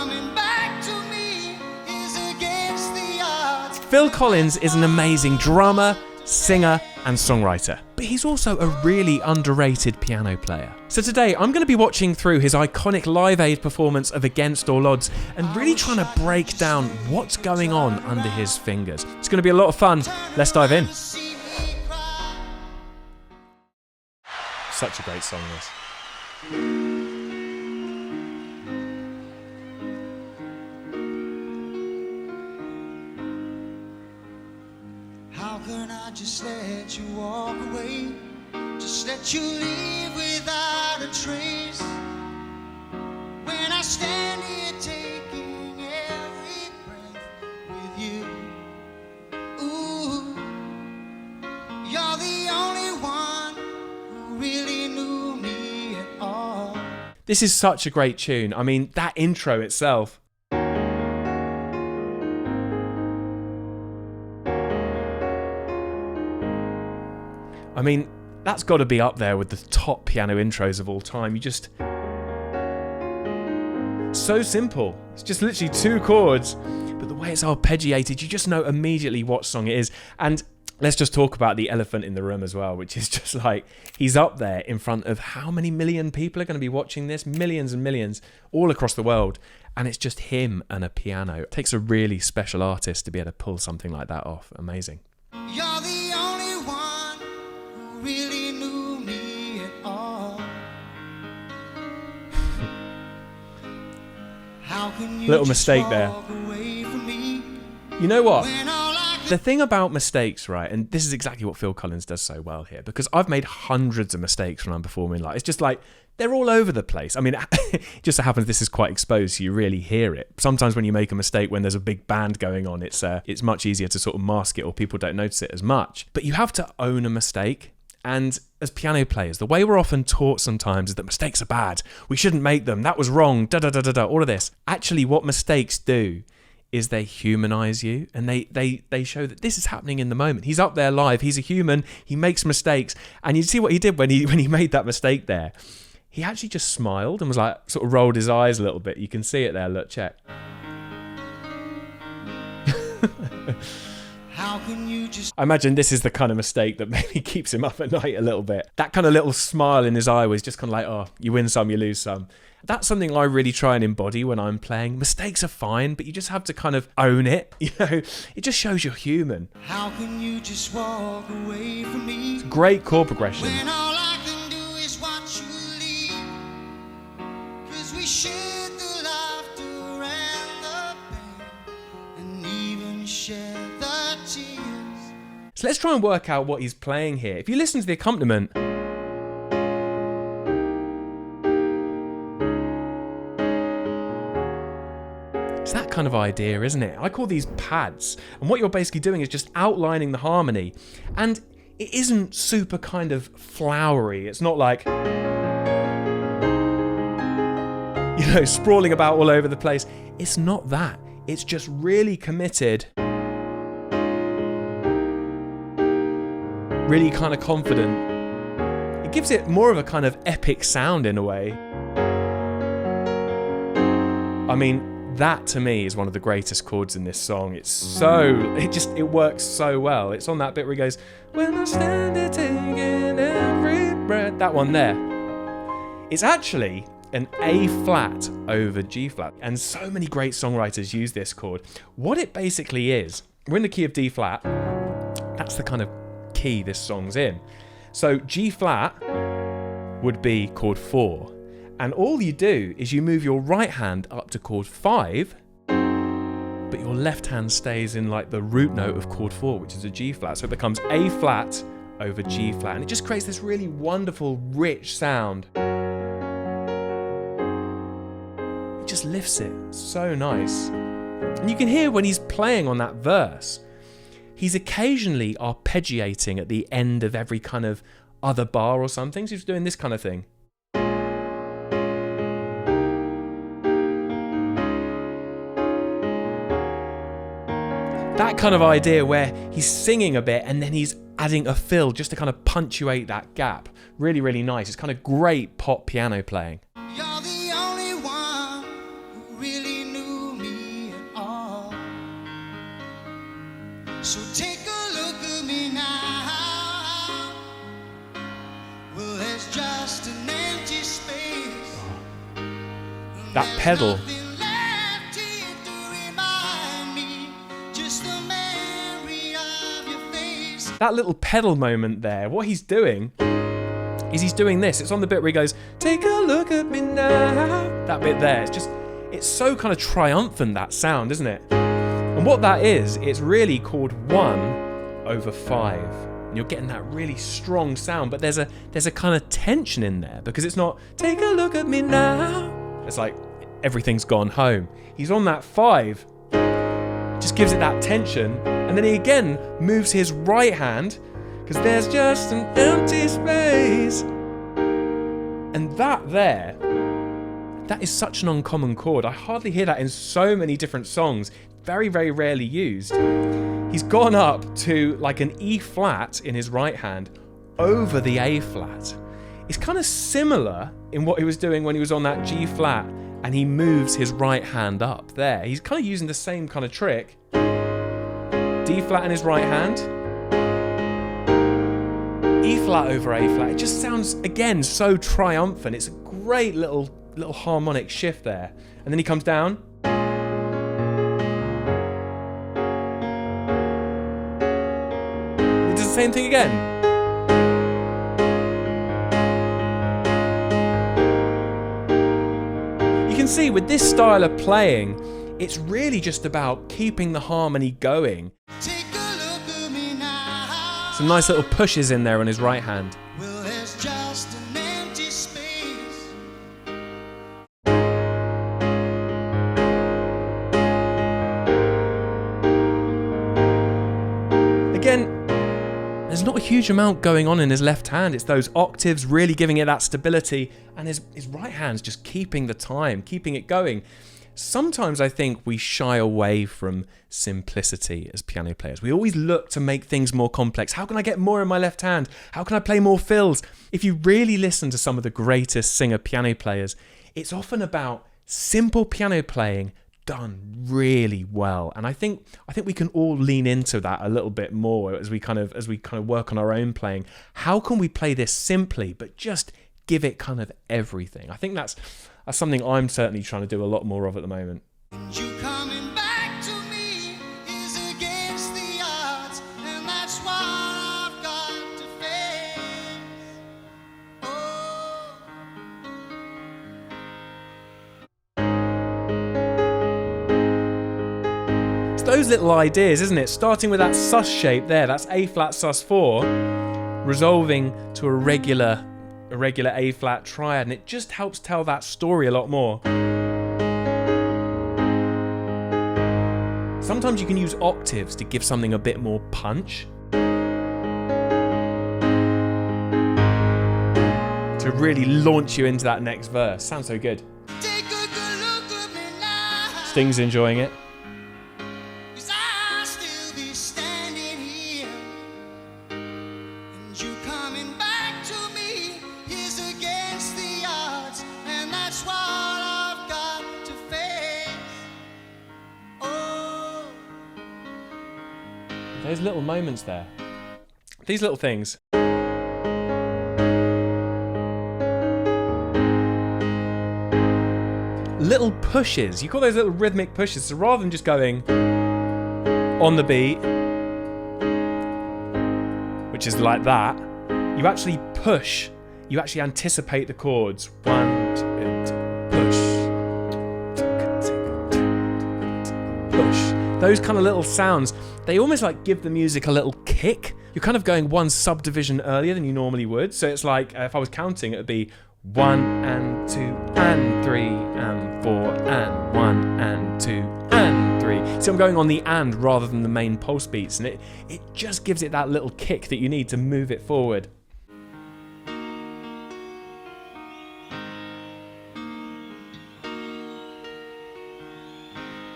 coming back to me is against the odds. Phil Collins is an amazing drummer, singer and songwriter, but he's also a really underrated piano player. So today I'm going to be watching through his iconic Live Aid performance of Against All Odds and really trying to break down what's going on under his fingers. It's going to be a lot of fun. Let's dive in. Such a great song, this. How can I just let you walk away? Just let you leave without a trace. When I stand here taking every breath with you. Ooh, you're the only one who really knew me at all. This is such a great tune. I mean, that intro itself. I mean, that's got to be up there with the top piano intros of all time. You just... So simple. It's just literally 2 chords, but the way it's arpeggiated, you just know immediately what song it is. And let's just talk about the elephant in the room as well, which is just like, he's up there in front of how many million people are going to be watching this? Millions and millions all across the world. And it's just him and a piano. It takes a really special artist to be able to pull something like that off. Amazing. You're the only one who really knew me at all. How can you Little just mistake there. walk away from me You know what? when all I The thing about mistakes, right, and this is exactly what Phil Collins does so well here, because I've made hundreds of mistakes when I'm performing live. It's just like, they're all over the place. I mean, it just so happens this is quite exposed, so you really hear it. Sometimes when you make a mistake when there's a big band going on, it's much easier to sort of mask it or people don't notice it as much. But you have to own a mistake. And as piano players, the way we're often taught sometimes is that mistakes are bad. We shouldn't make them. That was wrong. Da-da-da-da-da, all of this. Actually, what mistakes do is they humanize you, and they show that this is happening in the moment. He's up there live. He's a human. He makes mistakes. And you see what he did when he made that mistake there. He actually just smiled and was like, sort of rolled his eyes a little bit. You can see it there. Look, check. How can you just I imagine this is the kind of mistake that maybe keeps him up at night a little bit. That kind of little smile in his eye was just kind of like, oh, you win some, you lose some. That's something I really try and embody when I'm playing. Mistakes are fine, but you just have to kind of own it. You know, it just shows you're human. How can you just walk away from me Great chord progression. when all I can do is watch you leave? 'Cause we shared the laughter and the pain, and even shared the tears. So let's try and work out what he's playing here. If you listen to the accompaniment, it's that kind of idea, isn't it? I call these pads. And what you're basically doing is just outlining the harmony. And it isn't super kind of flowery. It's not like, you know, sprawling about all over the place. It's not that. It's just really committed. Really kind of confident. It gives it more of a kind of epic sound in a way. I mean, that to me is one of the greatest chords in this song. It works so well. It's on that bit where he goes, when I stand there taking every breath. That one there. It's actually an A flat over G flat. And so many great songwriters use this chord. What it basically is, we're in the key of D flat. That's the kind of key this song's in. So G flat would be chord 4. And all you do is you move your right hand up to chord 5, but your left hand stays in like the root note of chord 4, which is a G flat. So it becomes A flat over G flat. And it just creates this really wonderful, rich sound. It just lifts it. So nice. And you can hear when he's playing on that verse, he's occasionally arpeggiating at the end of every kind of other bar or something. So he's doing this kind of thing. That kind of idea where he's singing a bit and then he's adding a fill just to kind of punctuate that gap. Really, really nice. It's kind of great pop piano playing. You're the only one who really knew So take a look at me now. Well, there's just an empty space. That There's pedal. nothing left here to remind me, just the memory of your face. That little pedal moment there, what he's doing is he's doing this. It's on the bit where he goes, take a look at me now. That bit there, it's so kind of triumphant, that sound, isn't it? And what that is, it's really called 1/5. And you're getting that really strong sound, but there's a kind of tension in there because it's not, take a look at me now. It's like, everything's gone home. He's on that 5, just gives it that tension, and then he again moves his right hand, because there's just an empty space. And that there, that is such an uncommon chord. I hardly hear that in so many different songs. Very, very rarely used. He's gone up to like an E flat in his right hand over the A flat. It's kind of similar in what he was doing when he was on that G flat and he moves his right hand up there. He's kind of using the same kind of trick. D flat in his right hand. E flat over A flat. It just sounds, again, so triumphant. It's a great little harmonic shift there. And then he comes down. He does the same thing again. You can see with this style of playing, it's really just about keeping the harmony going. Take a look at me now. Some nice little pushes in there on his right hand. Well, there's just an empty space. Again, there's not a huge amount going on in his left hand. It's those octaves really giving it that stability, and his right hand's just keeping the time, keeping it going. Sometimes I think we shy away from simplicity as piano players. We always look to make things more complex. How can I get more in my left hand? How can I play more fills? If you really listen to some of the greatest singer piano players, it's often about simple piano playing done really well. And I think we can all lean into that a little bit more as we kind of work on our own playing. How can we play this simply but just give it kind of everything? I think that's something I'm certainly trying to do a lot more of at the moment. You coming back to me is against the odds, and that's what I've got to face. Oh. It's those little ideas, isn't it? Starting with that sus shape there, that's A flat sus4, resolving to a regular A flat triad, and it just helps tell that story a lot more. Sometimes you can use octaves to give something a bit more punch, to really launch you into that next verse. Sounds so good. Take a good look at me now. Sting's enjoying it. 'Cause I'll still be standing here, and you coming back to me is against the odds, and that's what I've got to face. Oh. Those little moments there. These little things. Little pushes. You call those little rhythmic pushes. So rather than just going on the beat, which is like that, you actually push. You actually anticipate the chords. 1, 2, push. Push. Those kind of little sounds, they almost like give the music a little kick. You're kind of going one subdivision earlier than you normally would. So it's like, if I was counting, it would be 1 and 2 and 3 and 4 and 1 and 2 and 3. So I'm going on the and rather than the main pulse beats, and it just gives it that little kick that you need to move it forward.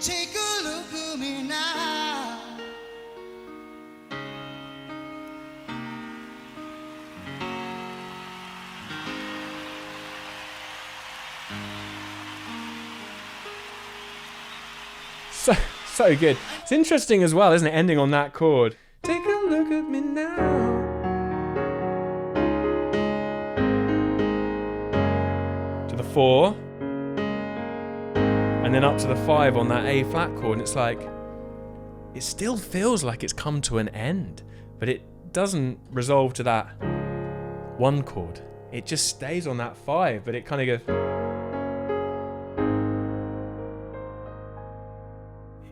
Take a look at me now. So good. It's interesting as well, isn't it? Ending on that chord. Take a look at me now. To the 4. And then up to the 5 on that A flat chord. And it's like, it still feels like it's come to an end. But it doesn't resolve to that 1 chord. It just stays on that 5, but it kind of goes...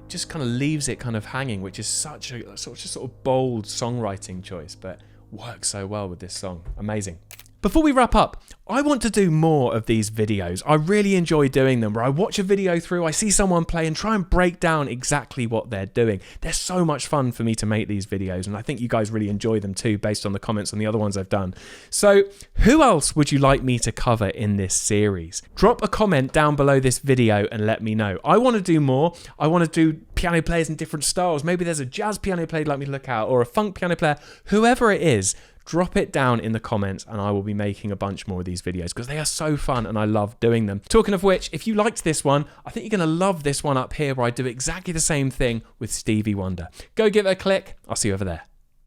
just kind of leaves it kind of hanging, which is such a sort of bold songwriting choice, but works so well with this song. Amazing. Before we wrap up, I want to do more of these videos. I really enjoy doing them, where I watch a video through, I see someone play and try and break down exactly what they're doing. They're so much fun for me to make these videos, and I think you guys really enjoy them too, based on the comments on the other ones I've done. So who else would you like me to cover in this series? Drop a comment down below this video and let me know. I want to do more. I want to do piano players in different styles. Maybe there's a jazz piano player you'd like me to look at, or a funk piano player. Whoever it is, drop it down in the comments and I will be making a bunch more of these videos because they are so fun and I love doing them. Talking of which, if you liked this one, I think you're going to love this one up here where I do exactly the same thing with Stevie Wonder. Go give it a click. I'll see you over there.